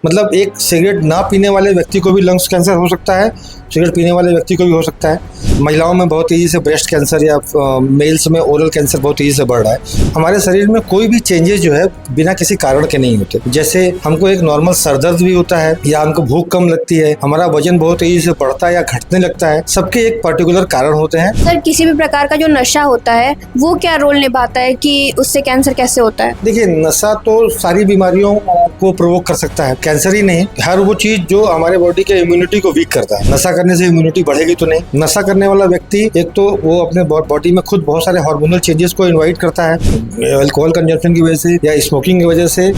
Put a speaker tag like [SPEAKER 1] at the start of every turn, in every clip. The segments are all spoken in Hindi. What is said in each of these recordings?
[SPEAKER 1] मतलब एक सिगरेट ना पीने वाले व्यक्ति को भी लंग्स कैंसर हो सकता है, सिगरेट पीने वाले व्यक्ति को भी हो सकता है। महिलाओं में बहुत तेज़ी से ब्रेस्ट कैंसर या मेल्स में ओरल कैंसर बहुत तेज़ी से बढ़ रहा है। हमारे शरीर में कोई भी चेंजेस जो है बिना किसी कारण के नहीं होते। जैसे हमको एक नॉर्मल सर दर्द भी होता है या हमको भूख कम लगती है, हमारा वजन बहुत तेज़ी से बढ़ता है या घटने लगता है, सबके एक पर्टिकुलर कारण होते हैं।
[SPEAKER 2] सर, किसी भी प्रकार का जो नशा होता है वो क्या रोल निभाता है कि उससे कैंसर कैसे होता है?
[SPEAKER 1] देखिए, नशा तो सारी बीमारियों को प्रोवोक कर सकता है, कैंसर ही नहीं, हर वो चीज जो हमारे बॉडी के इम्यूनिटी को वीक करता है। नशा करने से इम्यूनिटी बढ़ेगी तो नहीं। नशा करने वाला व्यक्ति एक तो वो अपने बॉडी में खुद बहुत सारे हार्मोनल चेंजेस को इनवाइट करता है, अल्कोहल कंजम्पशन की वजह से या स्मोकिंग की वजह से।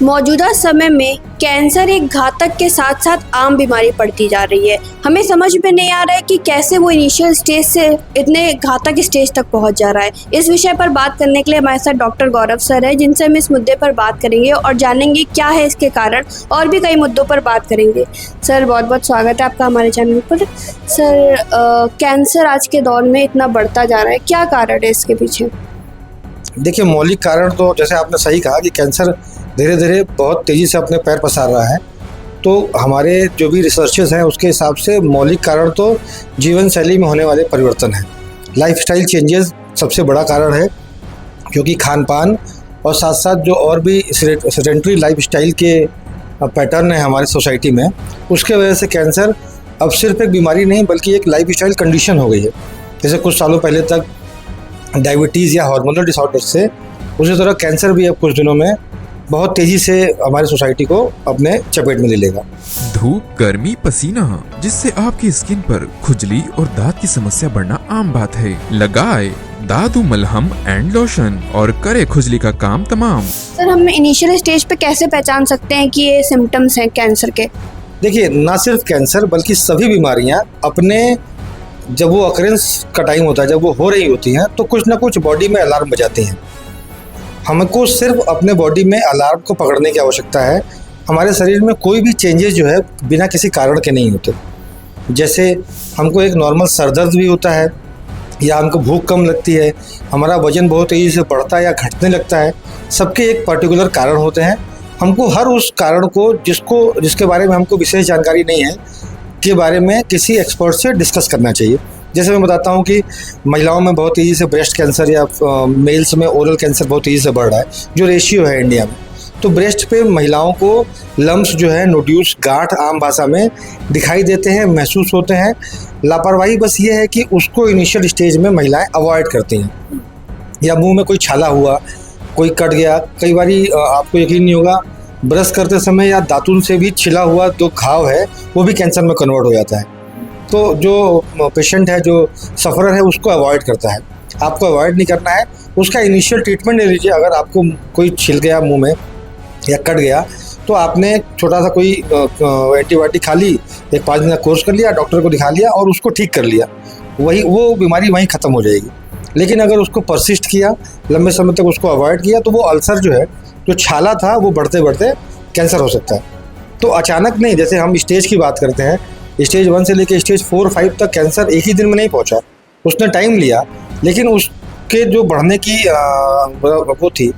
[SPEAKER 2] मौजूदा समय में कैंसर एक घातक के साथ साथ आम बीमारी पड़ती जा रही है। हमें समझ में नहीं आ रहा है कि कैसे वो इनिशियल स्टेज से इतने घातक स्टेज तक पहुंच जा रहा है। इस विषय पर बात करने के लिए हमारे साथ डॉक्टर गौरव सर है, जिनसे हम इस मुद्दे पर बात करेंगे और जानेंगे क्या है इसके कारण, और भी कई मुद्दों पर बात करेंगे। सर, बहुत बहुत स्वागत है आपका हमारे चैनल पर। सर, कैंसर आज के दौर में इतना बढ़ता जा रहा है, क्या कारण है इसके पीछे?
[SPEAKER 1] देखिए, मौलिक कारण तो जैसे आपने सही कहा कि कैंसर धीरे धीरे बहुत तेज़ी से अपने पैर पसार रहा है। तो हमारे जो भी रिसर्चेस हैं उसके हिसाब से मौलिक कारण तो जीवन शैली में होने वाले परिवर्तन हैं। लाइफस्टाइल चेंजेस सबसे बड़ा कारण है, क्योंकि खान पान और साथ साथ जो और भी सेडेंटरी लाइफस्टाइल के पैटर्न है हमारी सोसाइटी में, उसके वजह से कैंसर अब सिर्फ एक बीमारी नहीं बल्कि एक लाइफस्टाइल कंडीशन हो गई है। जैसे कुछ सालों पहले तक डायबिटीज़ या हार्मोनल डिसऑर्डर से, उसी तरह कैंसर भी अब कुछ दिनों में बहुत तेजी से हमारी सोसाइटी को अपने चपेट में ले लेगा।
[SPEAKER 3] धूप, गर्मी, पसीना, जिससे आपकी स्किन पर खुजली और दांत की समस्या बढ़ना आम बात है। लगाए दादू मलहम एंड लोशन और करे खुजली का काम तमाम।
[SPEAKER 2] सर, हम इनिशियल स्टेज पे कैसे पहचान सकते हैं कि ये सिम्टम्स हैं कैंसर के?
[SPEAKER 1] देखिए, ना सिर्फ कैंसर बल्कि सभी बीमारियां अपने जब वो अकरेंस का टाइम होता है, जब वो हो रही होती हैं, तो कुछ ना कुछ बॉडी में अलार्म बजाती हैं। हमको सिर्फ अपने बॉडी में अलार्म को पकड़ने की आवश्यकता है। हमारे शरीर में कोई भी चेंजेस जो है बिना किसी कारण के नहीं होते। जैसे हमको एक नॉर्मल सर दर्द भी होता है या हमको भूख कम लगती है, हमारा वजन बहुत तेज़ी से बढ़ता है या घटने लगता है, सबके एक पर्टिकुलर कारण होते हैं। हमको हर उस कारण को जिसके बारे में हमको विशेष जानकारी नहीं है के बारे में किसी एक्सपर्ट से डिस्कस करना चाहिए। जैसे मैं बताता हूँ कि महिलाओं में बहुत तेज़ी से ब्रेस्ट कैंसर या मेल्स में ओरल कैंसर बहुत तेज़ी से बढ़ रहा है, जो रेशियो है इंडिया में। तो ब्रेस्ट पे महिलाओं को लम्स जो है, नोड्यूल्स, गांठ आम भाषा में दिखाई देते हैं, महसूस होते हैं। लापरवाही बस ये है कि उसको इनिशियल स्टेज में महिलाएं अवॉइड करती हैं। या मुंह में कोई छाला हुआ, कोई कट गया, कई बार आपको यकीन नहीं होगा, ब्रश करते समय या दातुन से भी छिला हुआ जो घाव है वो भी कैंसर में कन्वर्ट हो जाता है। तो जो पेशेंट है, जो सफ़रर है, उसको अवॉइड करता है। आपको अवॉइड नहीं करना है, उसका इनिशियल ट्रीटमेंट ले लीजिए। अगर आपको कोई छिल गया मुंह में या कट गया तो आपने छोटा सा कोई एंटीबायोटिक खा ली, एक 5 दिन का कोर्स कर लिया, डॉक्टर को दिखा लिया और उसको ठीक कर लिया, वो बीमारी वहीं ख़त्म हो जाएगी। लेकिन अगर उसको परसिस्ट किया, लंबे समय तक उसको अवॉइड किया, तो वो अल्सर जो है, जो छाला था, वो बढ़ते बढ़ते कैंसर हो सकता है। तो अचानक नहीं, जैसे हम स्टेज की बात करते हैं, स्टेज 1 से लेकर स्टेज 4-5 तक कैंसर एक ही दिन में नहीं पहुंचा, उसने टाइम लिया। लेकिन उसके जो बढ़ने की वो थी,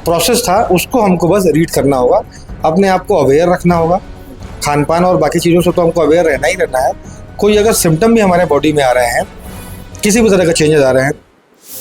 [SPEAKER 1] प्रोसेस था, उसको हमको बस रीड करना होगा, अपने आप को अवेयर रखना होगा। खान पान और बाकी चीज़ों से तो हमको अवेयर रहना ही रहना है। कोई अगर सिम्टम भी हमारे बॉडी में आ रहे हैं, किसी भी तरह का चेंजेस आ रहे हैं,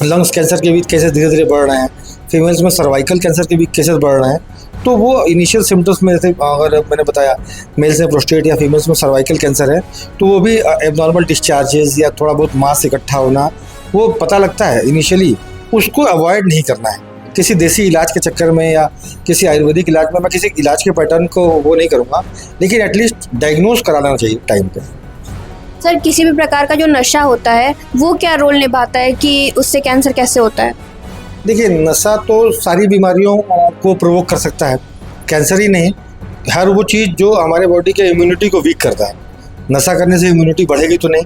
[SPEAKER 1] लंग्स कैंसर के भी केसेस धीरे धीरे बढ़ रहे हैं, फीमेल्स में सर्वाइकल कैंसर के भी केसेस बढ़ रहे हैं, तो वो इनिशियल सिम्टम्स में, जैसे अगर मैंने बताया मेल्स में प्रोस्टेट या फीमेल्स में सर्वाइकल कैंसर है, तो वो भी एबनॉर्मल डिस्चार्जेस या थोड़ा बहुत मांस इकट्ठा होना, वो पता लगता है इनिशियली। उसको अवॉइड नहीं करना है किसी देसी इलाज के चक्कर में या किसी आयुर्वेदिक इलाज में। मैं किसी इलाज के पैटर्न को वो नहीं करूँगा, लेकिन एटलीस्ट डायग्नोज कराना चाहिए टाइम पे।
[SPEAKER 2] सर, किसी भी प्रकार का जो नशा होता है वो क्या रोल निभाता है कि उससे कैंसर कैसे होता है?
[SPEAKER 1] देखिए, नशा तो सारी बीमारियों को प्रोवोक कर सकता है, कैंसर ही नहीं, हर वो चीज़ जो हमारे बॉडी के इम्यूनिटी को वीक करता है। नशा करने से इम्यूनिटी बढ़ेगी तो नहीं,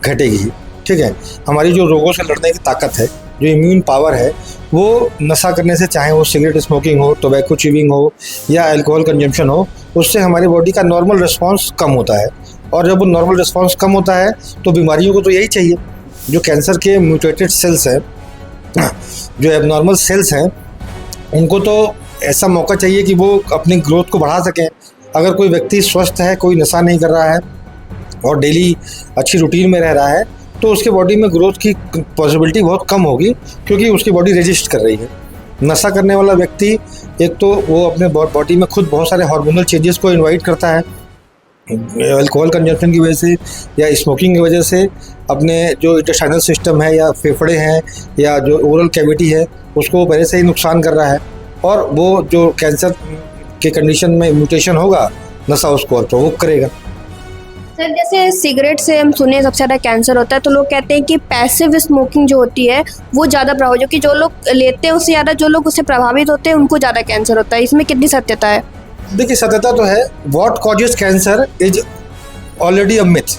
[SPEAKER 1] घटेगी ही। ठीक है, हमारी जो रोगों से लड़ने की ताकत है, जो इम्यून पावर है, वो नशा करने से, चाहे वो सिगरेट स्मोकिंग हो, टोबैको च्यूइंग हो या अल्कोहल कंजम्पशन हो, उससे हमारी बॉडी का नॉर्मल रिस्पॉन्स कम होता है। और जब वो नॉर्मल रिस्पॉन्स कम होता है तो बीमारियों को तो यही चाहिए। जो कैंसर के म्यूटेटेड सेल्स हैं, जो एबनॉर्मल सेल्स हैं, उनको तो ऐसा मौका चाहिए कि वो अपनी ग्रोथ को बढ़ा सकें। अगर कोई व्यक्ति स्वस्थ है, कोई नशा नहीं कर रहा है और डेली अच्छी रूटीन में रह रहा है, तो उसके बॉडी में ग्रोथ की पॉसिबिलिटी बहुत कम होगी, क्योंकि उसकी बॉडी रेजिस्ट कर रही है। नशा करने वाला व्यक्ति एक तो वो अपने बॉडी में खुद बहुत सारे हार्मोनल चेंजेस को इनवाइट करता है, अल्कोहल कंजम्पशन की वजह से या स्मोकिंग की वजह से अपने जो इंटेस्टाइनल सिस्टम है या फेफड़े हैं या जो ओरल कैविटी है उसको पहले से ही नुकसान कर रहा है, और वो जो कैंसर के कंडीशन में म्यूटेशन होगा, नशा उसको और प्रोवोक करेगा।
[SPEAKER 2] सर जैसे सिगरेट से हम सुने सबसे ज़्यादा कैंसर होता है, तो लोग कहते हैं कि पैसिव स्मोकिंग जो होती है वो ज़्यादा प्रभाव, जो कि जो लोग लेते हैं उससे ज़्यादा जो लोग उससे प्रभावित होते हैं उनको ज़्यादा कैंसर होता है। इसमें कितनी सत्यता है?
[SPEAKER 1] देखिए, सत्यता तो है। What causes cancer is already a myth.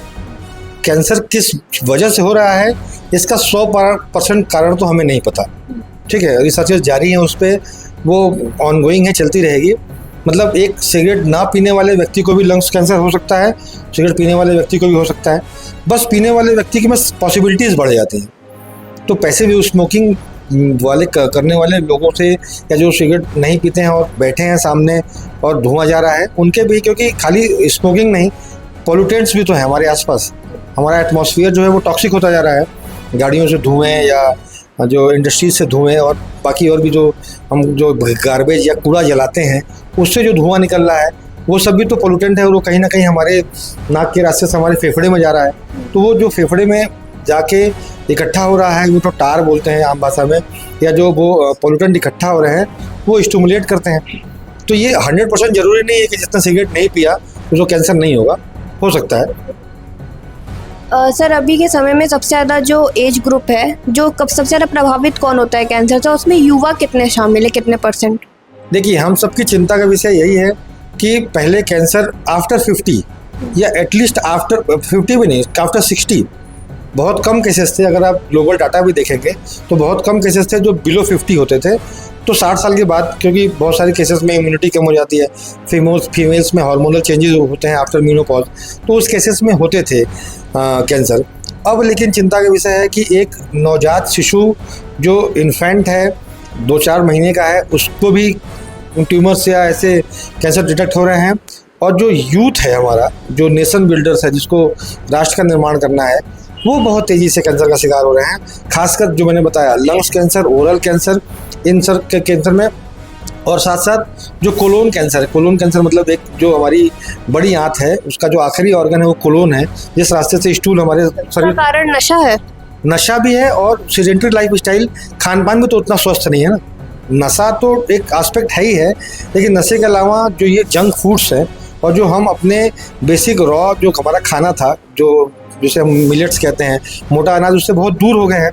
[SPEAKER 1] Cancer किस वजह से हो रहा है इसका 100% कारण तो हमें नहीं पता, ठीक है। रिसर्चेस जारी हैं उस पर, वो ऑनगोइंग है, चलती रहेगी। मतलब एक सिगरेट ना पीने वाले व्यक्ति को भी लंग्स कैंसर हो सकता है, सिगरेट पीने वाले व्यक्ति को भी हो सकता है, बस पीने वाले व्यक्ति की में पॉसिबिलिटीज़ बढ़ जाती हैं। तो पैसे भी स्मोकिंग वाले करने वाले लोगों से या जो सिगरेट नहीं पीते हैं और बैठे हैं सामने और धुआं जा रहा है, उनके भी, क्योंकि खाली स्मोकिंग नहीं, पोल्यूटेंट्स भी तो हैं हमारे आसपास। हमारा एटमॉस्फेयर जो है वो टॉक्सिक होता जा रहा है, गाड़ियों से धुएँ या जो इंडस्ट्रीज से धुएँ और बाकी और भी जो हम जो गार्बेज या कूड़ा जलाते हैं उससे जो धुआं निकल रहा है वो सब भी तो पोल्यूटेंट है, और वो कहीं ना कहीं हमारे नाक के रास्ते से हमारे फेफड़े में जा रहा है। तो वो जो फेफड़े में जाके इकट्ठा हो रहा है, वो तो टार बोलते हैं आम भाषा में, या जो वो पोल्यूटेंट इकट्ठा हो रहे हैं वो स्टिमुलेट करते हैं। तो ये 100% ज़रूरी नहीं है कि जितना सिगरेट नहीं पिया उसको कैंसर नहीं होगा, हो सकता है।
[SPEAKER 2] सर अभी के समय में सबसे ज़्यादा जो एज ग्रुप है, जो कब सबसे ज़्यादा प्रभावित कौन होता है कैंसर से, उसमें युवा कितने शामिल है, कितने %?
[SPEAKER 1] देखिए, हम सबकी चिंता का विषय यही है कि पहले कैंसर आफ्टर 50 या एटलीस्ट आफ्टर 50 भी नहीं, आफ्टर 60 बहुत कम केसेस थे। अगर आप ग्लोबल डाटा भी देखेंगे तो बहुत कम केसेस थे जो बिलो 50 होते थे। तो 60 साल के बाद, क्योंकि बहुत सारे केसेस में इम्यूनिटी कम हो जाती है, फीमेल्स में हार्मोनल चेंजेस होते हैं आफ्टर मेनोपॉज, तो उस केसेस में होते थे कैंसर। अब लेकिन चिंता का विषय है कि एक नवजात शिशु जो इन्फेंट है, 2-4 महीने का है, उसको भी ट्यूमर्स या ऐसे कैंसर डिटेक्ट हो रहे हैं। और जो यूथ है हमारा, जो नेशन बिल्डर्स है, जिसको राष्ट्र का निर्माण करना है, वो बहुत तेज़ी से कैंसर का शिकार हो रहे हैं। खासकर जो मैंने बताया, लंग्स कैंसर, ओरल कैंसर, इन सब के कैंसर में, और साथ साथ जो कोलोन कैंसर है। कोलोन कैंसर मतलब एक जो हमारी बड़ी आंत है, उसका जो आखिरी ऑर्गन है वो कोलोन है, जिस रास्ते से स्टूल हमारे शरीर।
[SPEAKER 2] कारण नशा है?
[SPEAKER 1] नशा भी है, और सीडेंटरी लाइफ स्टाइल, खान पान भी तो उतना स्वस्थ नहीं है ना। नशा तो एक एस्पेक्ट है ही है, लेकिन नशे के अलावा जो ये जंक फूड्स हैं और जो हम अपने बेसिक रॉ जो हमारा खाना था, जो जिसे हम मिलेट्स कहते हैं, मोटा अनाज, उससे बहुत दूर हो गए हैं।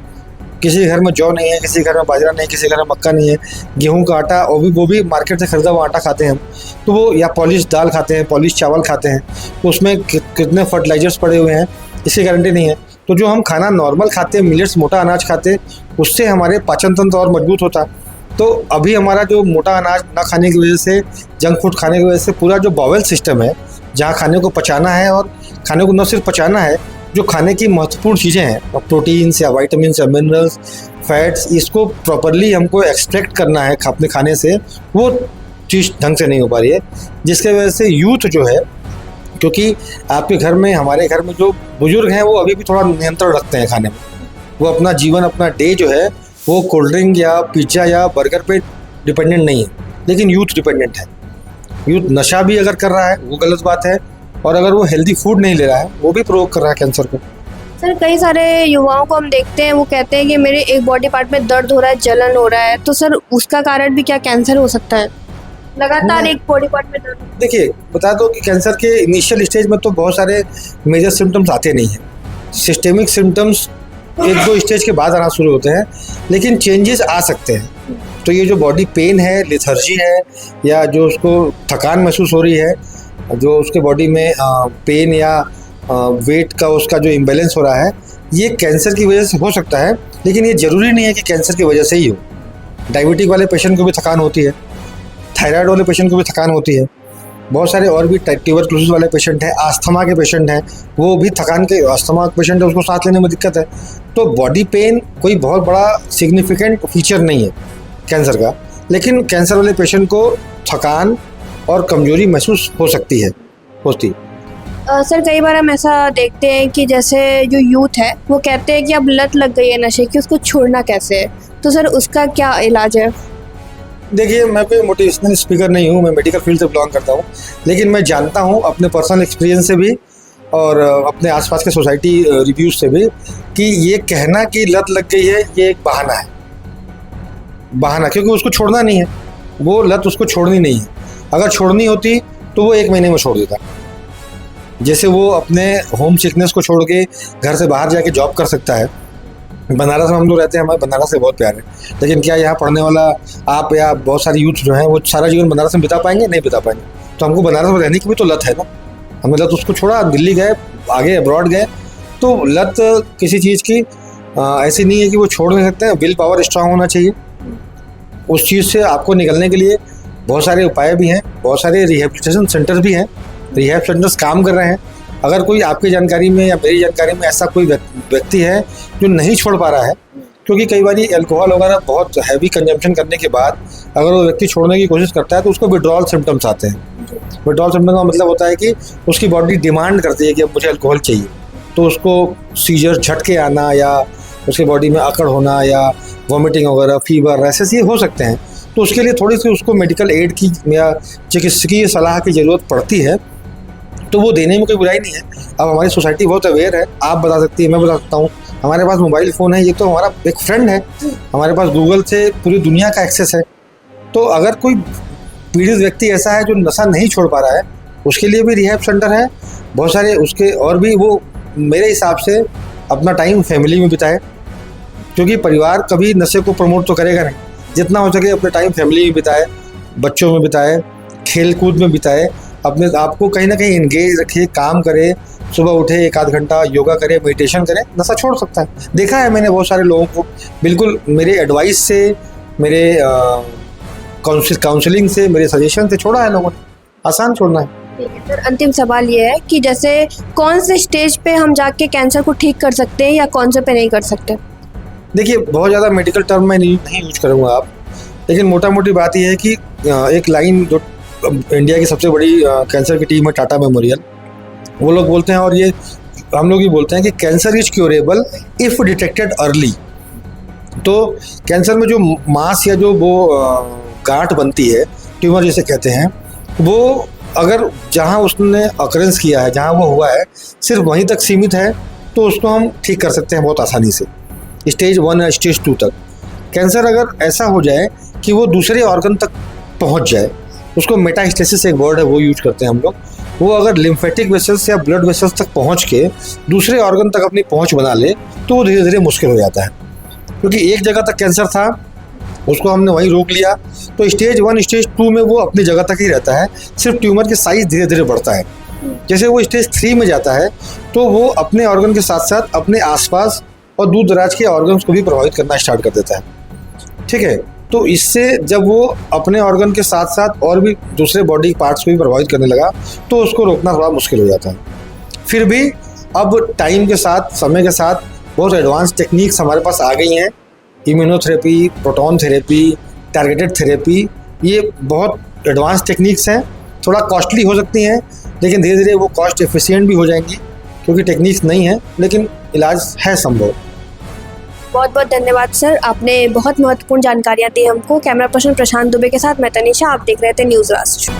[SPEAKER 1] किसी घर में जौ नहीं है, किसी घर में बाजरा नहीं है, किसी घर में मक्का नहीं है, गेहूं का आटा, और भी वो भी मार्केट से खरीदा हुआ आटा खाते हैं हम। तो वो या पॉलिश दाल खाते हैं, पॉलिश चावल खाते हैं, तो उसमें कितने फर्टिलाइजर्स पड़े हुए हैं इसकी गारंटी नहीं है। तो जो हम खाना नॉर्मल खाते हैं, मिलेट्स, मोटा अनाज खाते, उससे हमारे पाचन तंत्र और मजबूत होता। तो अभी हमारा जो मोटा अनाज ना खाने की वजह से, जंक फूड खाने की वजह से, पूरा जो बावेल सिस्टम है, जहाँ खाने को पचाना है, और खाने को न सिर्फ पचाना है, जो खाने की महत्वपूर्ण चीज़ें हैं, प्रोटीन्स या वाइटामिन या मिनरल्स, फैट्स, इसको प्रॉपरली हमको एक्सट्रैक्ट करना है अपने खाने से, वो चीज़ ढंग से नहीं हो पा रही है। जिसके वजह से यूथ जो है, क्योंकि आपके घर में, हमारे घर में जो बुजुर्ग हैं वो अभी भी थोड़ा नियंत्रण रखते हैं खाने में, वो अपना जीवन, अपना डे जो है वो कोल्ड ड्रिंक या पिज्ज़ा या बर्गर पे डिपेंडेंट नहीं है, लेकिन यूथ डिपेंडेंट है। यूथ नशा भी अगर कर रहा है वो गलत बात है, और अगर वो हेल्दी फूड नहीं ले रहा है वो भी प्रोवोक कर रहा है कैंसर को।
[SPEAKER 2] सर कई सारे युवाओं को हम देखते हैं, वो कहते हैं कि मेरे एक बॉडी पार्ट में दर्द हो रहा है, जलन हो रहा है, तो सर उसका कारण भी क्या कैंसर हो सकता है? लगातार एक बॉडी पार्ट में दर्द।
[SPEAKER 1] देखिए, बता दो कि कैंसर के इनिशियल स्टेज में तो बहुत सारे मेजर सिम्टम्स आते नहीं हैं। सिस्टेमिक सिम्टम्स 1-2 स्टेज के बाद आना शुरू होते हैं, लेकिन चेंजेस आ सकते हैं। तो ये जो बॉडी पेन है, लेथर्जी है, या जो उसको थकान महसूस हो रही है, जो उसके बॉडी में पेन या वेट का उसका जो इम्बैलेंस हो रहा है, ये कैंसर की वजह से हो सकता है, लेकिन ये ज़रूरी नहीं है कि कैंसर की वजह से ही हो। डायबिटिक वाले पेशेंट को भी थकान होती है, थायराइड वाले पेशेंट को भी थकान होती है, बहुत सारे और भी ट्यूबरकुलोसिस वाले पेशेंट हैं, आस्थमा के पेशेंट हैं, वो भी थकान के, आस्थमा के पेशेंट है, उसको सांस लेने में दिक्कत है। तो बॉडी पेन कोई बहुत बड़ा सिग्निफिकेंट फीचर नहीं है कैंसर का, लेकिन कैंसर वाले पेशेंट को थकान और कमजोरी महसूस हो सकती है होती।
[SPEAKER 2] सर कई बार हम ऐसा देखते हैं कि जैसे जो यूथ है वो कहते हैं कि अब लत लग गई है नशे की, उसको छोड़ना कैसे है, तो सर उसका क्या इलाज है?
[SPEAKER 1] देखिए, मैं कोई मोटिवेशनल स्पीकर नहीं हूँ, मैं मेडिकल फील्ड से बिलोंग करता हूँ, लेकिन मैं जानता हूँ अपने पर्सनल एक्सपीरियंस से भी और अपने आसपास के सोसाइटी रिव्यूज से भी कि ये कहना कि लत लग गई है ये एक बहाना है। बहाना, क्योंकि उसको छोड़ना नहीं है, वो लत उसको छोड़नी नहीं है। अगर छोड़नी होती तो वो 1 महीने में छोड़ देता। जैसे वो अपने होम सिकनेस को छोड़ के घर से बाहर जाके जॉब कर सकता है। बनारस में हम लोग रहते हैं, हमें बनारस से बहुत प्यार है, लेकिन क्या यहाँ पढ़ने वाला आप या बहुत सारे यूथ जो हैं वो सारा जीवन बनारस में बिता पाएंगे? नहीं बिता पाएंगे। तो हमको बनारस में रहने की भी तो लत है ना, हमने लत उसको छोड़ा, दिल्ली गए, आगे अब्रॉड गए। तो लत किसी चीज़ की ऐसी नहीं है कि वो छोड़ नहीं सकते हैं। विल पावर स्ट्रांग होना चाहिए। उस चीज़ से आपको निकलने के लिए बहुत सारे उपाय भी हैं, बहुत सारे रिहेबिलिटेशन सेंटर भी हैं, रिहैब सेंटर्स काम कर रहे हैं। अगर कोई आपकी जानकारी में या मेरी जानकारी में ऐसा कोई व्यक्ति है जो नहीं छोड़ पा रहा है, क्योंकि कई बार अल्कोहल वगैरह बहुत हैवी कंजम्पशन करने के बाद अगर वो व्यक्ति छोड़ने की कोशिश करता है तो उसको विड्रॉल सिम्टम्स आते हैं। विड्रॉल सिम्टम का मतलब होता है कि उसकी बॉडी डिमांड करती है कि अब मुझे अल्कोहल चाहिए, तो उसको सीजर, झटके आना या उसकी बॉडी में अकड़ होना या वॉमिटिंग वगैरह, फीवर, ऐसे ये हो सकते हैं। तो उसके लिए थोड़ी सी उसको मेडिकल एड की या चिकित्सकीय सलाह की ज़रूरत पड़ती है, तो वो देने में कोई बुराई नहीं है। अब हमारी सोसाइटी बहुत अवेयर है, आप बता सकती है, मैं बता सकता हूँ, हमारे पास मोबाइल फ़ोन है, ये तो हमारा एक फ्रेंड है, हमारे पास गूगल से पूरी दुनिया का एक्सेस है। तो अगर कोई पीड़ित व्यक्ति ऐसा है जो नशा नहीं छोड़ पा रहा है, उसके लिए भी रिहैब सेंटर है बहुत सारे उसके, और भी वो मेरे हिसाब से अपना टाइम फैमिली में बिताए, क्योंकि परिवार कभी नशे को प्रमोट तो करेगा नहीं। जितना हो सके अपने टाइम फैमिली में बिताए, बच्चों में बिताए, खेल कूद में बिताए, अपने आप को कहीं ना कहीं एंगेज रखे, काम करे, सुबह उठे 1 आध घंटा योगा करे, मेडिटेशन करे, नशा छोड़ सकता है। देखा है मैंने बहुत सारे लोगों को, बिल्कुल मेरे एडवाइस से, मेरे काउंसलिंग से, मेरे सजेशन से छोड़ा है लोगों ने। आसान छोड़ना है।
[SPEAKER 2] ठीक है सर, अंतिम सवाल ये है कि जैसे कौन से स्टेज पे हम जाके कैंसर को ठीक कर सकते हैं या कौन से पे नहीं कर सकते?
[SPEAKER 1] देखिए, बहुत ज़्यादा मेडिकल टर्म मैं नहीं यूज करूँगा आप, लेकिन मोटा मोटी बात यह है कि एक लाइन जो इंडिया की सबसे बड़ी कैंसर की टीम है टाटा मेमोरियल, वो लोग बोलते हैं, और ये हम लोग भी बोलते हैं कि cancer is curable if detected early. तो कैंसर में जो मास या जो वो गांठ बनती है, ट्यूमर जिसे कहते हैं, वो अगर जहां उसने अकरेंस किया है, जहां वो हुआ है, सिर्फ वहीं तक सीमित है, तो उसको हम ठीक कर सकते हैं बहुत आसानी से, स्टेज 1 या स्टेज 2 तक। कैंसर अगर ऐसा हो जाए कि वो दूसरे ऑर्गन तक पहुंच जाए, उसको मेटास्टेसिस एक वर्ड है वो यूज करते हैं हम लोग, वो अगर लिम्फेटिक वेसल्स या ब्लड वेसल्स तक पहुंच के दूसरे ऑर्गन तक अपनी पहुंच बना ले, तो वो धीरे धीरे मुश्किल हो जाता है। क्योंकि एक जगह तक कैंसर था, उसको हमने वहीं रोक लिया, तो स्टेज 1 स्टेज 2 में वो अपनी जगह तक ही रहता है, सिर्फ ट्यूमर की साइज धीरे धीरे बढ़ता है। जैसे वो स्टेज 3 में जाता है तो वो अपने ऑर्गन के साथ साथ अपने आसपास और दूर दराज के ऑर्गन्स को भी प्रभावित करना स्टार्ट कर देता है। ठीक है, तो इससे जब वो अपने ऑर्गन के साथ साथ और भी दूसरे बॉडी पार्ट्स को भी प्रभावित करने लगा, तो उसको रोकना थोड़ा मुश्किल हो जाता है। फिर भी अब टाइम के साथ, समय के साथ बहुत एडवांस टेक्निक्स हमारे पास आ गई हैं, immunotherapy, proton therapy, targeted therapy, ये बहुत एडवांस टेक्निक्स हैं। थोड़ा कॉस्टली हो सकती हैं, लेकिन धीरे धीरे वो कॉस्ट एफिशिएंट भी हो जाएंगी, क्योंकि टेक्निक्स नहीं है, लेकिन इलाज है संभव।
[SPEAKER 2] बहुत बहुत धन्यवाद सर, आपने बहुत महत्वपूर्ण जानकारियाँ दी हमको। कैमरा पर्सन प्रशांत दुबे के साथ मैं तनिषा, आप देख रहे थे न्यूज़ राष्ट्र।